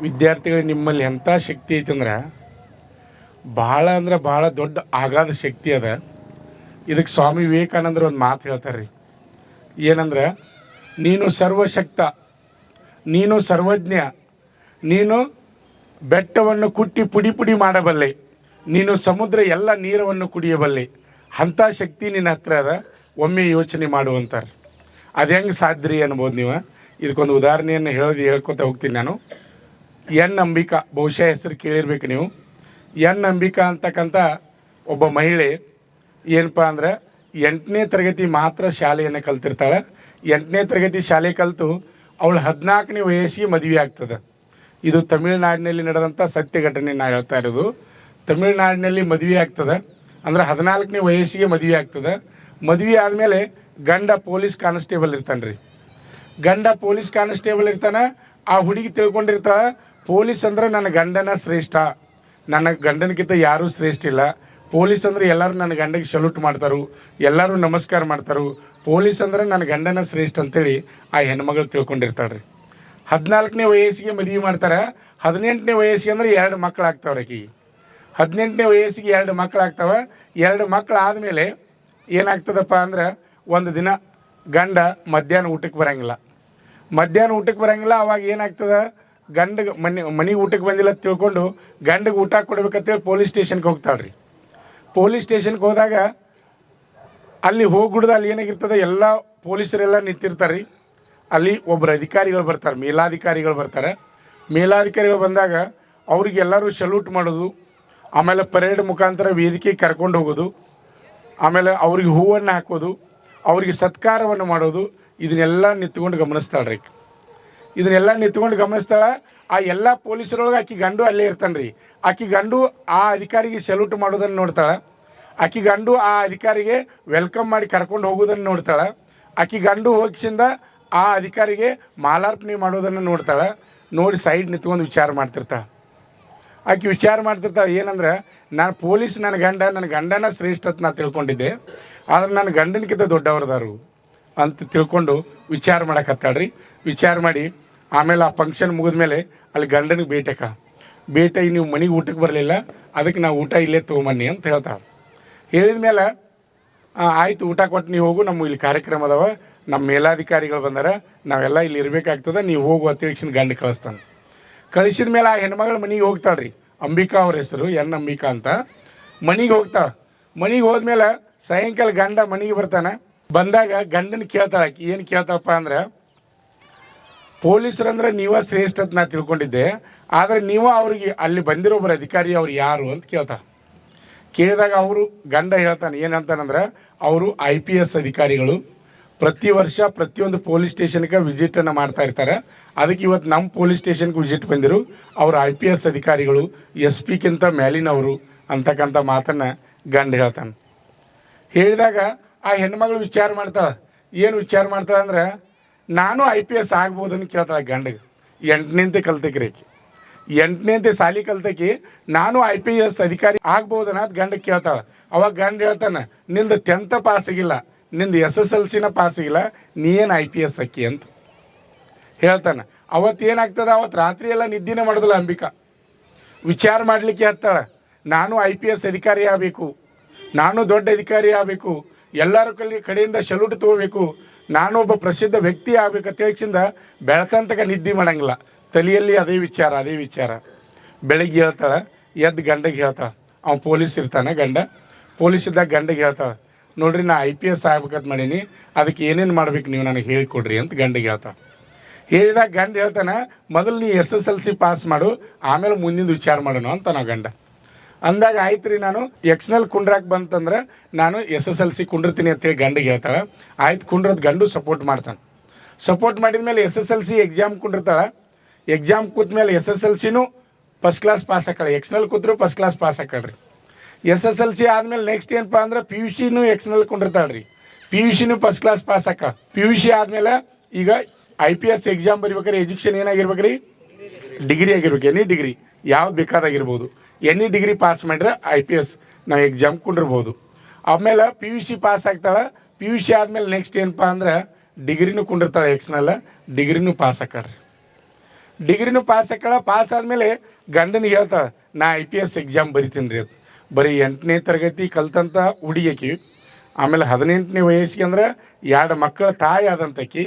ವಿದ್ಯಾರ್ಥಿಗಳಿಗೆ ನಿಮ್ಮಲ್ಲಿ ಎಂಥ ಶಕ್ತಿ ಐತಂದ್ರೆ ಭಾಳ ಅಂದ್ರೆ ಭಾಳ ದೊಡ್ಡ ಆಗಾಧ ಶಕ್ತಿ ಅದ. ಇದಕ್ಕೆ ಸ್ವಾಮಿ ವಿವೇಕಾನಂದರು ಒಂದು ಮಾತು ಹೇಳ್ತಾರೆ ರೀ. ಏನಂದ್ರೆ, ನೀನು ಸರ್ವಶಕ್ತ, ನೀನು ಸರ್ವಜ್ಞ, ನೀನು ಬೆಟ್ಟವನ್ನು ಕುಟ್ಟಿ ಪುಡಿ ಪುಡಿ ಮಾಡಬಲ್ಲೆ, ನೀನು ಸಮುದ್ರ ಎಲ್ಲ ನೀರವನ್ನು ಕುಡಿಯಬಲ್ಲೆ, ಅಂಥ ಶಕ್ತಿ ನಿನ್ನ ಹತ್ರ ಅದ, ಒಮ್ಮೆ ಯೋಚನೆ ಮಾಡುವಂತಾರೆ. ಅದು ಹೆಂಗೆ ಸಾಧ್ಯ ರೀ ಅನ್ಬೋದು ನೀವು. ಇದಕ್ಕೊಂದು ಉದಾಹರಣೆಯನ್ನು ಹೇಳ್ಕೊತ ಹೋಗ್ತೀನಿ ನಾನು. ಎನ್ ಅಂಬಿಕಾ, ಬಹುಶಃ ಹೆಸರು ಕೇಳಿರ್ಬೇಕು ನೀವು. ಎನ್ ಅಂಬಿಕಾ ಅಂತಕ್ಕಂಥ ಒಬ್ಬ ಮಹಿಳೆ ಏನಪ್ಪ ಅಂದ್ರೆ 8ನೇ ತರಗತಿ ಮಾತ್ರ ಶಾಲೆಯನ್ನು ಕಲ್ತಿರ್ತಾಳೆ. 8ನೇ ತರಗತಿ ಶಾಲೆ ಕಲಿತು ಅವಳು 14ನೇ ವಯಸ್ಸಿಗೆ ಮದುವೆ ಆಗ್ತದೆ. ಇದು ತಮಿಳುನಾಡಿನಲ್ಲಿ ನಡೆದಂಥ ಸತ್ಯ ಘಟನೆ ನಾನು ಹೇಳ್ತಾ ಇರೋದು. ತಮಿಳುನಾಡಿನಲ್ಲಿ ಮದುವೆ ಆಗ್ತದೆ ಅಂದ್ರೆ 14ನೇ ವಯಸ್ಸಿಗೆ ಮದುವೆ ಆಗ್ತದೆ. ಮದುವೆ ಆದಮೇಲೆ ಗಂಡ ಪೊಲೀಸ್ ಕಾನ್ಸ್ಟೇಬಲ್ ಇರ್ತಾನೆ ರೀ. ಗಂಡ ಪೊಲೀಸ್ ಕಾನ್ಸ್ಟೇಬಲ್ ಇರ್ತಾನೆ. ಆ ಹುಡುಗಿ ತಿಳ್ಕೊಂಡಿರ್ತಾಳೆ, ಪೊಲೀಸ್ ಅಂದ್ರೆ ನನ್ನ ಗಂಡನ ಶ್ರೇಷ್ಠ, ನನ್ನ ಗಂಡನಕ್ಕಿಂತ ಯಾರೂ ಶ್ರೇಷ್ಠ ಇಲ್ಲ. ಪೊಲೀಸ್ ಅಂದರೆ ಎಲ್ಲರೂ ನನ್ನ ಗಂಡಗೆ ಸಲ್ಯೂಟ್ ಮಾಡ್ತಾರೆ, ಎಲ್ಲರೂ ನಮಸ್ಕಾರ ಮಾಡ್ತಾರೆ. ಪೊಲೀಸ್ ಅಂದ್ರೆ ನನ್ನ ಗಂಡನ ಶ್ರೇಷ್ಠ ಅಂತೇಳಿ ಆ ಹೆಣ್ಮಗಳು ತಿಳ್ಕೊಂಡಿರ್ತಾಳೆ ರೀ. 14ನೇ ವಯಸ್ಸಿಗೆ ಮದುವೆ ಮಾಡ್ತಾರೆ. 18ನೇ ವಯಸ್ಸಿಗೆ ಅಂದ್ರೆ 2 ಮಕ್ಕಳು ಆಗ್ತಾವ್ರೆ ಆಕಿಗೆ. 18ನೇ ವಯಸ್ಸಿಗೆ 2 ಮಕ್ಕಳು ಆಗ್ತಾವೆ. 2 ಮಕ್ಕಳು ಆದಮೇಲೆ ಏನಾಗ್ತದಪ್ಪ ಅಂದ್ರೆ, ಒಂದು ದಿನ ಗಂಡ ಮಧ್ಯಾಹ್ನ ಊಟಕ್ಕೆ ಬರೋಂಗಿಲ್ಲ. ಅವಾಗ ಏನಾಗ್ತದೆ, ಗಂಡಗೆ ಮನೆಗೆ ಊಟಕ್ಕೆ ಬಂದಿಲ್ಲ ತಿಳ್ಕೊಂಡು ಗಂಡಗೆ ಊಟ ಕೊಡ್ಬೇಕಂತೇಳಿ ಪೊಲೀಸ್ ಸ್ಟೇಷನ್ಗೆ ಹೋಗ್ತಾಳೆ ರೀ. ಪೊಲೀಸ್ ಸ್ಟೇಷನ್ಗೆ ಹೋದಾಗ ಅಲ್ಲಿ ಹೋಗ್ಬಿಡ್ದು, ಅಲ್ಲಿ ಏನಾಗಿರ್ತದೆ, ಎಲ್ಲ ಪೊಲೀಸರೆಲ್ಲ ನಿಂತಿರ್ತಾರೆ ರೀ. ಅಲ್ಲಿ ಒಬ್ಬರು ಅಧಿಕಾರಿಗಳು ಬರ್ತಾರೆ, ಮೇಲಾಧಿಕಾರಿಗಳು ಬರ್ತಾರೆ. ಮೇಲಾಧಿಕಾರಿಗಳು ಬಂದಾಗ ಅವ್ರಿಗೆ ಎಲ್ಲರೂ ಸಲ್ಯೂಟ್ ಮಾಡೋದು, ಆಮೇಲೆ ಪರೇಡ್ ಮುಖಾಂತರ ವೇದಿಕೆಗೆ ಕರ್ಕೊಂಡು ಹೋಗೋದು, ಆಮೇಲೆ ಅವ್ರಿಗೆ ಹೂವನ್ನು ಹಾಕೋದು, ಅವ್ರಿಗೆ ಸತ್ಕಾರವನ್ನು ಮಾಡೋದು, ಇದನ್ನೆಲ್ಲ ನಿಂತ್ಕೊಂಡು ಗಮನಿಸ್ತಾಳೆ ರೀ. ಇದನ್ನೆಲ್ಲ ನಿಂತ್ಕೊಂಡು ಗಮನಿಸ್ತಾಳೆ. ಆ ಎಲ್ಲ ಪೊಲೀಸರೊಳಗೆ ಆಕಿ ಗಂಡು ಅಲ್ಲೇ ಇರ್ತಾನೆ ರೀ. ಆಕಿ ಗಂಡು ಆ ಅಧಿಕಾರಿಗೆ ಸಲ್ಯೂಟ್ ಮಾಡೋದನ್ನು ನೋಡ್ತಾಳೆ. ಆಕಿ ಗಂಡು ಆ ಅಧಿಕಾರಿಗೆ ವೆಲ್ಕಮ್ ಮಾಡಿ ಕರ್ಕೊಂಡು ಹೋಗೋದನ್ನು ನೋಡ್ತಾಳೆ. ಆಕಿ ಗಂಡು ಹೋಗಿಸಿಂದ ಆ ಅಧಿಕಾರಿಗೆ ಮಾಲಾರ್ಪಣೆ ಮಾಡೋದನ್ನು ನೋಡ್ತಾಳೆ. ನೋಡಿ ಸೈಡ್ ನಿಂತ್ಕೊಂಡು ವಿಚಾರ ಮಾಡ್ತಿರ್ತಾಳೆ. ಆಕೆ ವಿಚಾರ ಮಾಡ್ತಿರ್ತಾಳೆ ಏನಂದ್ರೆ, ನಾನು ಪೊಲೀಸ್ ನನ್ನ ಗಂಡನ ಶ್ರೇಷ್ಠ ಅಂತ ನಾನು ತಿಳ್ಕೊಂಡಿದ್ದೆ, ಆದ್ರೆ ನನ್ನ ಗಂಡನಕ್ಕಿಂತ ದೊಡ್ಡವ್ರದಾರು ಅಂತ ತಿಳ್ಕೊಂಡು ವಿಚಾರ ಮಾಡಕತ್ತಾಳ್ರಿ. ವಿಚಾರ ಮಾಡಿ ಆಮೇಲೆ ಆ ಫಂಕ್ಷನ್ ಮುಗಿದ್ಮೇಲೆ ಅಲ್ಲಿ ಗಂಡನಿಗೆ ಭೇಟಿಯಾಗಿ ನೀವು ಮನೆಗೆ ಊಟಕ್ಕೆ ಬರಲಿಲ್ಲ, ಅದಕ್ಕೆ ನಾವು ಊಟ ಇಲ್ಲೇ ತೊಗೊಂಬನ್ನಿ ಅಂತ ಹೇಳ್ತಾಳೆ. ಹೇಳಿದ ಮೇಲೆ ಆಯಿತು ಊಟ ಕೊಟ್ಟು ನೀವು ಹೋಗು, ನಮ್ಮ ಇಲ್ಲಿ ಕಾರ್ಯಕ್ರಮ ಅದಾವ, ನಮ್ಮ ಮೇಲಾಧಿಕಾರಿಗಳು ಬಂದಾರ, ನಾವೆಲ್ಲ ಇಲ್ಲಿ ಇರಬೇಕಾಗ್ತದೆ, ನೀವು ಹೋಗು ಅಂತ ತಿಳಿಸಿನ ಗಂಡ ಕಳಿಸ್ತಾನೆ. ಕಳಿಸಿದ ಮೇಲೆ ಆ ಹೆಣ್ಮಗಳು ಮನೆಗೆ ಹೋಗ್ತಾಳೆ ರೀ. ಅಂಬಿಕಾ ಅವ್ರ ಹೆಸರು, ಎನ್ ಅಂಬಿಕಾ ಅಂತ. ಮನೆಗೆ ಹೋಗ್ತಾಳೆ. ಮನೆಗೆ ಹೋದ್ಮೇಲೆ ಸಾಯಂಕಾಲ ಗಂಡ ಮನೆಗೆ ಬರ್ತಾನೆ. ಬಂದಾಗ ಗಂಡನ ಕೇಳ್ತಾಳೆ. ಆಕಿ ಏನು ಕೇಳ್ತಾಳಪ್ಪ ಅಂದ್ರೆ, ಪೊಲೀಸರಂದ್ರೆ ನೀವ ಶ್ರೇಷ್ಠ ಅಂತ ನಾ ತಿಳ್ಕೊಂಡಿದ್ದೆ, ಆದರೆ ನೀವು ಅವ್ರಿಗೆ ಅಲ್ಲಿ ಬಂದಿರೋಬ್ಬರು ಅಧಿಕಾರಿ ಅವ್ರು ಯಾರು ಅಂತ ಕೇಳ್ತಾಳೆ. ಕೇಳಿದಾಗ ಅವರು ಗಂಡ ಹೇಳ್ತಾನೆ, ಏನು ಹೇಳ್ತಾನಂದ್ರೆ, ಅವರು IPS ಅಧಿಕಾರಿಗಳು, ಪ್ರತಿ ವರ್ಷ ಪ್ರತಿಯೊಂದು ಪೊಲೀಸ್ ಸ್ಟೇಷನ್ಗೆ ವಿಸಿಟನ್ನು ಮಾಡ್ತಾ ಇರ್ತಾರೆ. ಅದಕ್ಕೆ ಇವತ್ತು ನಮ್ಮ ಪೊಲೀಸ್ ಸ್ಟೇಷನ್ಗೆ ವಿಸಿಟ್ ಬಂದಿರು, ಅವರು IPS ಅಧಿಕಾರಿಗಳು, SP ಮೇಲಿನವರು ಅಂತಕ್ಕಂಥ ಮಾತನ್ನು ಗಂಡ ಹೇಳ್ತಾನೆ. ಹೇಳಿದಾಗ ಆ ಹೆಣ್ಮಗಳು ವಿಚಾರ ಮಾಡ್ತಾಳೆ. ಏನು ವಿಚಾರ ಮಾಡ್ತಾಳೆ ಅಂದ್ರೆ, ನಾನು IPS ಆಗ್ಬೋದನ್ನು ಕೇಳ್ತಾಳೆ ಗಂಡಗೆ. 8ನೇಂತೆ ಕಲ್ತಕ್ಕೆ ರೀ, 8ನೇಂತೆ ಸಾಲಿ ಕಲ್ತಕ್ಕೆ ನಾನು IPS ಅಧಿಕಾರಿ ಆಗ್ಬೋದನ್ನ ಅದು ಗಂಡ ಕೇಳ್ತಾಳೆ. ಅವಾಗ ಗಂಡ ಹೇಳ್ತಾನೆ, ನಿಂದು 10th ಪಾಸ್ ಆಗಿಲ್ಲ, ನಿಂದು SSLCನ ಪಾಸ್ ಆಗಿಲ್ಲ, ನೀ ಏನು IPS ಅಕ್ಕಿ ಅಂತ ಹೇಳ್ತಾನೆ. ಅವತ್ತು ಏನಾಗ್ತದೆ, ಅವತ್ತು ರಾತ್ರಿ ಎಲ್ಲ ನಿದ್ದೆನೇ ಮಾಡೋದಿಲ್ಲ ಅಂಬಿಕಾ. ವಿಚಾರ ಮಾಡಲಿಕ್ಕೆ ಹತ್ತಾಳೆ, ನಾನು IPS ಅಧಿಕಾರಿ ಆಗಬೇಕು, ನಾನು ದೊಡ್ಡ ಅಧಿಕಾರಿ ಆಗಬೇಕು, ಎಲ್ಲರ ಕಡೆಯಿಂದ ಸಲ್ಯೂಟ್ ತೊಗೋಬೇಕು, ನಾನು ಒಬ್ಬ ಪ್ರಸಿದ್ಧ ವ್ಯಕ್ತಿ ಆಗ್ಬೇಕಂತ ಹೇಳಿಸಿಂದ ಬೆಳತಂತಕ ನಿದ್ದೆ ಮಾಡಂಗಿಲ್ಲ. ತಲೆಯಲ್ಲಿ ಅದೇ ವಿಚಾರ. ಬೆಳಗ್ಗೆ ಹೇಳ್ತಾಳೆ, ಎದ್ದು ಗಂಡಗೆ ಹೇಳ್ತಾಳೆ. ಅವ್ನು ಪೊಲೀಸ್ ಇರ್ತಾನೆ ಗಂಡ. ಪೊಲೀಸ್ ಇದ್ದಾಗ ಗಂಡಗೆ ಹೇಳ್ತಾಳೆ, ನೋಡ್ರಿ ನಾ IPS ಆಗ್ಬೇಕಂತ ಮಾಡೀನಿ, ಅದಕ್ಕೆ ಏನೇನು ಮಾಡ್ಬೇಕು ನೀವು ನನಗೆ ಹೇಳಿಕೊಡ್ರಿ ಅಂತ ಗಂಡಗೆ ಹೇಳ್ತಾಳೆ. ಹೇಳಿದಾಗ ಗಂಡ ಹೇಳ್ತಾನೆ, ಮೊದಲು ನೀ SSLC ಪಾಸ್ ಮಾಡು, ಆಮೇಲೆ ಮುಂದಿನ ವಿಚಾರ ಮಾಡೋಣ ಅಂತ ನಾವು ಗಂಡ ಅಂದಾಗ, ಆಯ್ತು ರೀ ನಾನು ಎಕ್ಸ್ನಲ್ ಕುಂಡ್ರಾಕ್ ಬಂತಂದ್ರೆ ನಾನು SSLC ಕುಂಡಿರ್ತೀನಿ ಅಂತೇಳಿ ಗಂಡಿಗೆ ಹೇಳ್ತಾಳೆ. ಆಯ್ತು ಕುಂಡ್ರದ್ದು ಗಂಡು ಸಪೋರ್ಟ್ ಮಾಡ್ತಾನೆ. ಸಪೋರ್ಟ್ ಮಾಡಿದ ಮೇಲೆ SSLC ಎಕ್ಸಾಮ್ ಕುಂಡಿರ್ತಾಳೆ. ಎಕ್ಸಾಮ್ ಕೂತ್ಮೇಲೆ SSLCನೂ ಫಸ್ಟ್ ಕ್ಲಾಸ್ ಪಾಸ್ ಹಾಕಳೆ, ಎಕ್ಸ್ನಲ್ ಕೂತ್ರು ಫಸ್ಟ್ ಕ್ಲಾಸ್ ಪಾಸ್ ಹಾಕಳ್ರಿ. SSLC ಆದಮೇಲೆ ನೆಕ್ಸ್ಟ್ ಏನಪ್ಪ ಅಂದ್ರೆ PUCನೂ ಎಕ್ಸ್ನಲ್ ಕುಂಡಿರ್ತಾಳೆ ರೀ. PUCನೂ ಫಸ್ಟ್ ಕ್ಲಾಸ್ ಪಾಸ್ ಹಾಕ. PUC ಆದಮೇಲೆ ಈಗ IPS ಎಕ್ಸಾಮ್ ಬರಿಬೇಕಾದ್ರೆ ಎಜುಕೇಷನ್ ಏನಾಗಿರ್ಬೇಕು ರೀ, ಡಿಗ್ರಿ ಆಗಿರ್ಬೇಕು. ಎನಿ ಡಿಗ್ರಿ ಯಾವ್ದು ಬೇಕಾದಾಗಿರ್ಬೋದು. ಎನಿ ಡಿಗ್ರಿ ಪಾಸ್ ಮಾಡಿದ್ರೆ IPS ನಾವು ಎಕ್ಸಾಮ್ ಕುಂಡಿರ್ಬೋದು. ಆಮೇಲೆ PUC ಪಾಸ್ ಆಗ್ತಾಳೆ. PUC ಆದಮೇಲೆ ನೆಕ್ಸ್ಟ್ ಏನಪ್ಪ ಅಂದ್ರೆ ಡಿಗ್ರಿನೂ ಕುಂಡಿರ್ತಾಳೆ, ಎಕ್ಸ್ನಲ್ಲ ಡಿಗ್ರಿನೂ ಪಾಸ್ ಹಾಕಳ್ರಿ. ಡಿಗ್ರಿನೂ ಪಾಸ್ ಆಕಳ. ಪಾಸ್ ಆದಮೇಲೆ ಗಂಡನಿಗೆ ಹೇಳ್ತಾಳೆ ನಾ IPS ಎಕ್ಸಾಮ್ ಬರಿತೀನಿ ರೀ. ಅದು ಬರೀ 8ನೇ ತರಗತಿ ಕಲ್ತಂಥ ಹುಡುಗಿಕಿ, ಆಮೇಲೆ 18ನೇ ವಯಸ್ಸಿಗೆ ಅಂದ್ರೆ 2 ಮಕ್ಕಳ ತಾಯಿ ಆದಂತಕಿ,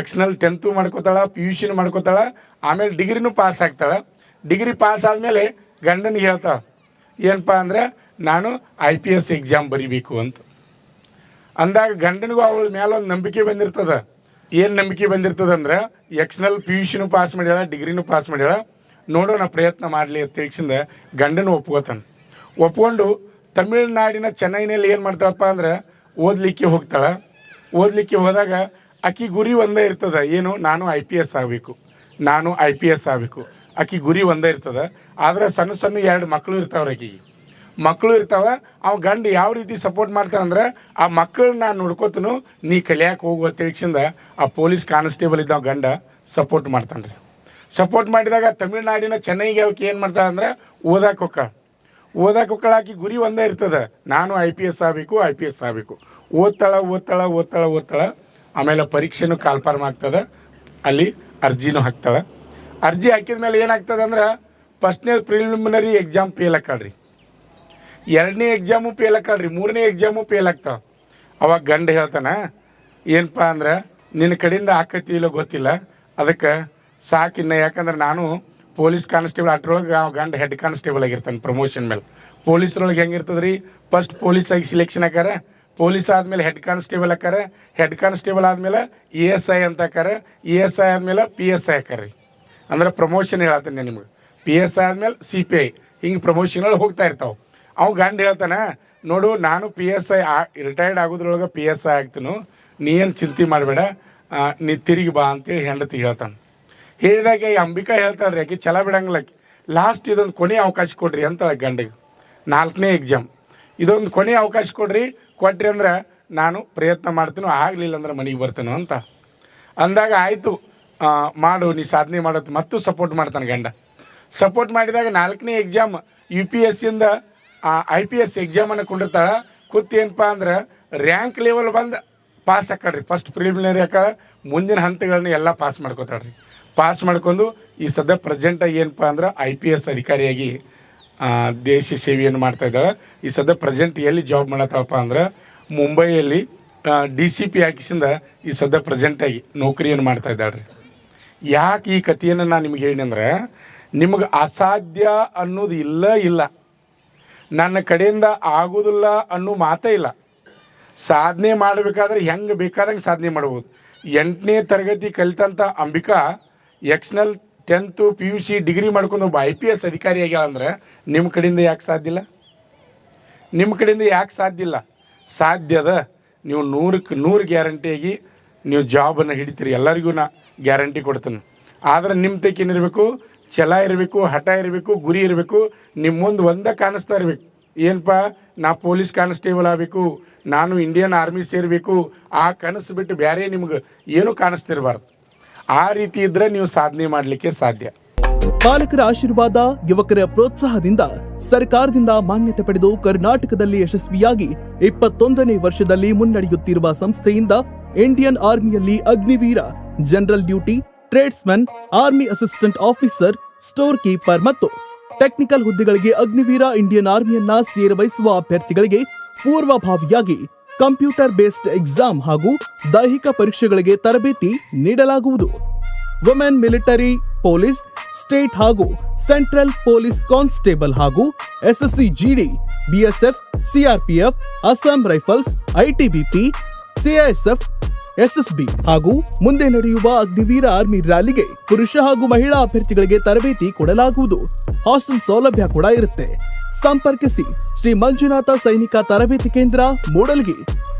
ಎಕ್ಸ್ನಲ್ 10th ಮಾಡ್ಕೋತಾಳೆ, PUC ಮಾಡ್ಕೋತಾಳೆ, ಆಮೇಲೆ ಡಿಗ್ರಿನೂ ಪಾಸ್ ಆಗ್ತಾಳೆ. ಡಿಗ್ರಿ ಪಾಸ್ ಆದಮೇಲೆ ಗಂಡನಿಗೆ ಹೇಳ್ತಾಳೆ ಏನಪ್ಪ ಅಂದರೆ ನಾನು IPS ಎಕ್ಸಾಮ್ ಬರಿಬೇಕು ಅಂತ ಅಂದಾಗ ಗಂಡನಿಗೂ ಅವಳ ಮೇಲೆ ಒಂದು ನಂಬಿಕೆ ಬಂದಿರ್ತದೆ. ಏನು ನಂಬಿಕೆ ಬಂದಿರ್ತದೆ ಅಂದ್ರೆ ಎಕ್ಸ್ನಲ್ PUC ಪಾಸ್ ಮಾಡ್ಯಾಳ, ಡಿಗ್ರಿನೂ ಪಾಸ್ ಮಾಡ್ಯಾಳ, ನೋಡೋಣ ಪ್ರಯತ್ನ ಮಾಡಲಿ ಅಂತ ತಿಳಿಸಿಂದ ಗಂಡನ ಒಪ್ಕೋತಾನೆ. ಒಪ್ಕೊಂಡು ತಮಿಳುನಾಡಿನ ಚೆನ್ನೈನಲ್ಲಿ ಏನು ಮಾಡ್ತಾಳಪ್ಪ ಅಂದ್ರೆ ಓದಲಿಕ್ಕೆ ಹೋಗ್ತಾಳೆ. ಓದಲಿಕ್ಕೆ ಹೋದಾಗ ಆಕಿ ಗುರಿ ಒಂದೇ ಇರ್ತದೆ, ಏನು ನಾನು IPS ಆಗಬೇಕು, ನಾನು IPS ಆಗಬೇಕು. ಆಕಿ ಗುರಿ ಒಂದೇ ಇರ್ತದೆ. ಆದರೆ ಸಣ್ಣ ಸಣ್ಣ 2 ಮಕ್ಕಳು ಇರ್ತಾವ್ರೆ ಆಕಿಗೆ. ಮಕ್ಕಳು ಇರ್ತಾವೆ. ಅವ ಗಂಡ ಯಾವ ರೀತಿ ಸಪೋರ್ಟ್ ಮಾಡ್ತಾನಂದ್ರೆ ಆ ಮಕ್ಕಳನ್ನ ನಾನು ನೋಡ್ಕೋತನು, ನೀ ಕಲಿಯಾಕೆ ಹೋಗುವ ತಿಳಿಸಿಂದ ಆ ಪೊಲೀಸ್ ಕಾನ್ಸ್ಟೇಬಲ್ ಇದ್ದಾವ ಗಂಡ ಸಪೋರ್ಟ್ ಮಾಡ್ತಾನೆ ರೀ. ಸಪೋರ್ಟ್ ಮಾಡಿದಾಗ ತಮಿಳ್ನಾಡಿನ ಚೆನ್ನೈಗೆ ಅವಕ್ಕೆ ಏನು ಮಾಡ್ತಾಳೆ ಅಂದ್ರೆ ಓದಾಕೆ ಹೋಗ್ಕಳಾಕಿ ಗುರಿ ಒಂದೇ ಇರ್ತದೆ, ನಾನು IPS ಆಗಬೇಕು, IPS ಆಗಬೇಕು. ಓದ್ತಾಳೆ. ಆಮೇಲೆ ಪರೀಕ್ಷೆನೂ ಕಾಲ್ಫಾರ್ಮ್ ಆಗ್ತದೆ. ಅಲ್ಲಿ ಅರ್ಜಿನೂ ಹಾಕ್ತಾಳೆ. ಅರ್ಜಿ ಹಾಕಿದ ಮೇಲೆ ಏನಾಗ್ತದೆ ಅಂದ್ರೆ ಫಸ್ಟ್ನೇ ಪ್ರಿಲಿಮಿನರಿ ಎಕ್ಸಾಮ್ ಫೇಲ್ ಆಕಾಳ್ರಿ, 2ನೇ ಎಕ್ಸಾಮು ಫೇಲ್ ಆಕಾಳ್ರಿ, 3ನೇ ಎಕ್ಸಾಮು ಫೇಲ್ ಆಗ್ತಾವೆ. ಅವಾಗ ಗಂಡ ಹೇಳ್ತಾನೆ ಏನಪ್ಪ ಅಂದ್ರೆ ನಿನ್ನ ಕಡೆಯಿಂದ ಆಕತಿ ಇಲ್ಲೋ ಗೊತ್ತಿಲ್ಲ, ಅದಕ್ಕೆ ಸಾಕಿನ್ನ. ಯಾಕಂದ್ರೆ ನಾನು ಪೊಲೀಸ್ ಕಾನ್ಸ್ಟೇಬಲ್ ಅಟ್ರೊಳಗೆ ಗಂಡ ಹೆಡ್ ಕಾನ್ಸ್ಟೇಬಲ್ ಆಗಿರ್ತಾನೆ ಪ್ರಮೋಷನ್ ಮೇಲೆ. ಪೊಲೀಸ್ರೊಳಗೆ ಹೆಂಗಿರ್ತದೆ ರೀ, ಫಸ್ಟ್ ಪೊಲೀಸಾಗಿ ಸಿಲೆಕ್ಷನ್ ಹಾಕಾರ, ಪೊಲೀಸ್ ಆದಮೇಲೆ ಹೆಡ್ ಕಾನ್ಸ್ಟೇಬಲ್ ಹಾಕಾರ, ಹೆಡ್ ಕಾನ್ಸ್ಟೇಬಲ್ ಆದಮೇಲೆ ASI ಅಂತ ಹಾಕಾರ, ASI ಆದಮೇಲೆ PSI ಹಾಕಾರ್ರಿ. ಅಂದ್ರೆ ಪ್ರಮೋಷನ್ ಹೇಳತ್ತೀನಿ ನಿಮ್ಗೆ. PSI ಆದಮೇಲೆ CPI ಹಿಂಗೆ ಪ್ರಮೋಷನ್ಗಳು ಹೋಗ್ತಾ ಇರ್ತಾವೆ. ಅವ ಗಂಡ ಹೇಳ್ತಾನೆ ನೋಡು ನಾನು PSI ರಿಟೈರ್ಡ್ ಆಗೋದ್ರೊಳಗೆ PSI ಆಗ್ತೀನು, ನೀ ಏನು ಚಿಂತೆ ಮಾಡಬೇಡ, ನೀ ತಿರುಗಿ ಬಾ ಅಂತೇಳಿ ಹೆಂಡತಿ ಹೇಳ್ತಾನೆ. ಹೇಳಿದಾಗ ಈ ಅಂಬಿಕಾ ಹೇಳ್ತಾಳ್ರಿ ಆಕೆ ಛಲ ಬಿಡಂಗಿಲ್ಲ. ಲಾಸ್ಟ್ ಇದೊಂದು ಕೊನೆಯ ಅವಕಾಶ ಕೊಡ್ರಿ ಅಂತ ಗಂಡಿಗೆ. 4ನೇ ಎಕ್ಸಾಮ್ ಇದೊಂದು ಕೊನೆಯ ಅವಕಾಶ ಕೊಟ್ರಿ ಅಂದ್ರೆ ನಾನು ಪ್ರಯತ್ನ ಮಾಡ್ತೀನೋ, ಆಗಲಿಲ್ಲ ಅಂದ್ರೆ ಮನೆಗೆ ಬರ್ತೀನೋ ಅಂತ ಅಂದಾಗ ಆಯಿತು ಮಾಡು ನೀ ಸಾಧನೆ ಮಾಡೋದು ಮತ್ತು ಸಪೋರ್ಟ್ ಮಾಡ್ತಾನೆ ಗಂಡ. ಸಪೋರ್ಟ್ ಮಾಡಿದಾಗ 4ನೇ ಎಕ್ಸಾಮ್ UPSCಯಿಂದ IPS ಎಕ್ಸಾಮನ್ನು ಕೊಂಡಿರ್ತಾಳೆ. ಏನಪ್ಪ ಅಂದ್ರೆ ರ್ಯಾಂಕ್ ಲೆವೆಲ್ ಬಂದು ಪಾಸ್ ಹಾಕಳ್ರಿ. ಫಸ್ಟ್ ಪ್ರಿಲಿಮಿನರಿ ಹಾಕ ಮುಂದಿನ ಹಂತಗಳನ್ನ ಎಲ್ಲ ಪಾಸ್ ಮಾಡ್ಕೋತಾಳ್ರಿ. ಪಾಸ್ ಮಾಡ್ಕೊಂಡು ಈ ಸದ್ಯ ಪ್ರೆಸೆಂಟಾಗಿ ಏನಪ್ಪ ಅಂದ್ರೆ IPS ಅಧಿಕಾರಿಯಾಗಿ ದೇಶ ಸೇವೆಯನ್ನು ಮಾಡ್ತಾಯಿದ್ದಾಳೆ. ಈ ಸದ್ಯ ಪ್ರೆಸೆಂಟ್ ಎಲ್ಲಿ ಜಾಬ್ ಮಾಡತ್ತಪ್ಪ ಅಂದ್ರೆ ಮುಂಬೈಯಲ್ಲಿ DCP ಆಫೀಸಿಂದ ಈ ಸದ್ಯ ಪ್ರೆಸೆಂಟಾಗಿ ನೌಕರಿಯನ್ನು ಮಾಡ್ತಾಯಿದ್ದಾಳೆ ರೀ. ಯಾಕೆ ಈ ಕಥೆಯನ್ನು ನಾನು ನಿಮ್ಗೆ ಹೇಳಿ ಅಂದ್ರೆ ನಿಮಗೆ ಅಸಾಧ್ಯ ಅನ್ನೋದು ಇಲ್ಲ, ನನ್ನ ಕಡೆಯಿಂದ ಆಗೋದಿಲ್ಲ ಅನ್ನೋ ಮಾತೇ ಇಲ್ಲ. ಸಾಧನೆ ಮಾಡಬೇಕಾದ್ರೆ ಹೆಂಗೆ ಬೇಕಾದಂಗೆ ಸಾಧನೆ ಮಾಡ್ಬೋದು. 8ನೇ ತರಗತಿ ಕಲಿತಂಥ Ambika external 10th PUC degree ಮಾಡ್ಕೊಂಡು ಒಬ್ಬ IPS ಅಧಿಕಾರಿ ಆಗ್ಯಾಳ ಅಂದ್ರೆ ನಿಮ್ಮ ಕಡೆಯಿಂದ ಯಾಕೆ ಸಾಧ್ಯ ಇಲ್ಲ? ನಿಮ್ಮ ಕಡೆಯಿಂದ ಯಾಕೆ ಸಾಧ್ಯ ಇಲ್ಲ? ಸಾಧ್ಯದ. ನೀವು 100ಕ್ಕೆ 100 ಗ್ಯಾರಂಟಿಯಾಗಿ ನೀವು ಜಾಬನ್ನು ಹಿಡಿತೀರಿ, ಎಲ್ಲರಿಗೂ ನಾ ಗ್ಯಾರಂಟಿ ಕೊಡ್ತೀನಿ. ಆದರೆ ನಿಮ್ಮ ತಕ್ಕ ಏನಿರಬೇಕು, ಛಲ ಇರಬೇಕು, ಹಠ ಇರಬೇಕು, ಗುರಿ ಇರಬೇಕು. ನಿಮ್ಮ ಮುಂದೆ ಒಂದೇ ಕಾಣಿಸ್ತಾ ಇರಬೇಕು, ಏನಪ್ಪ ನಾ ಪೊಲೀಸ್ ಕಾನ್ಸ್ಟೇಬಲ್ ಆಗಬೇಕು, ನಾನು ಇಂಡಿಯನ್ ಆರ್ಮಿ ಸೇರಬೇಕು. ಆ ಕನಸು ಬಿಟ್ಟು ಬೇರೆ ನಿಮ್ಗೆ ಏನೂ ಕಾಣಿಸ್ತಿರಬಾರ್ದು. ಆ ರೀತಿ ಇದ್ದರೆ ನೀವು ಸಾಧನೆ ಮಾಡಲಿಕ್ಕೆ ಸಾಧ್ಯ. ಪಾಲಕರ ಆಶೀರ್ವಾದ, ಯುವಕರ ಪ್ರೋತ್ಸಾಹದಿಂದ ಸರ್ಕಾರದಿಂದ ಮಾನ್ಯತೆ ಪಡೆದು ಕರ್ನಾಟಕದಲ್ಲಿ ಯಶಸ್ವಿಯಾಗಿ 21ನೇ ವರ್ಷದಲ್ಲಿ ಮುನ್ನಡೆಯುತ್ತಿರುವ ಸಂಸ್ಥೆಯಿಂದ ಇಂಡಿಯನ್ ಆರ್ಮಿಯಲ್ಲಿ Agniveer, general duty, tradesman, army assistant officer, store keeper ಮತ್ತು ಟೆಕ್ನಿಕಲ್ ಹುದ್ದೆಗಳಿಗೆ ಅಗ್ನಿವೀರ ಇಂಡಿಯನ್ ಆರ್ಮಿಯನ್ನ ಸೇರಬಯಸುವ ಅಭ್ಯರ್ಥಿಗಳಿಗೆ ಪೂರ್ವಭಾವಿಯಾಗಿ ಕಂಪ್ಯೂಟರ್ ಬೇಸ್ಡ್ ಎಕ್ಸಾಮ್ ಹಾಗೂ ದೈಹಿಕ ಪರೀಕ್ಷೆಗಳಿಗೆ ತರಬೇತಿ ನೀಡಲಾಗುವುದು. ವುಮೆನ್ ಮಿಲಿಟರಿ ಪೊಲೀಸ್, ಸ್ಟೇಟ್ ಹಾಗೂ ಸೆಂಟ್ರಲ್ ಪೊಲೀಸ್ ಕಾನ್ಸ್ಟೇಬಲ್ ಹಾಗೂ SSC GD, BSF, CRPF, Assam rifles, ITBP, CISF, SSB ಹಾಗೂ ಮುಂದೆ ನಡೆಯುವ ಅಗ್ನಿವೀರ ಆರ್ಮಿ ರ್ಯಾಲಿಗೆ ಪುರುಷ ಹಾಗೂ ಮಹಿಳಾ ಅಭ್ಯರ್ಥಿಗಳಿಗೆ ತರಬೇತಿ ಕೊಡಲಾಗುವುದು. ಹಾಸ್ಟೆಲ್ ಸೌಲಭ್ಯ ಕೂಡ ಇರುತ್ತೆ. ಸಂಪರ್ಕಿಸಿ ಶ್ರೀ ಮಂಜುನಾಥ ಸೈನಿಕ ತರಬೇತಿ ಕೇಂದ್ರ, ಮೂಡಲ್ಗಿ,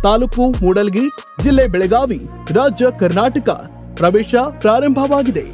ತಾಲೂಕು ಮೂಡಲ್ಗಿ, ಜಿಲ್ಲೆ ಬೆಳಗಾವಿ, ರಾಜ್ಯ ಕರ್ನಾಟಕ. ಪ್ರವೇಶ ಪ್ರಾರಂಭವಾಗಿದೆ.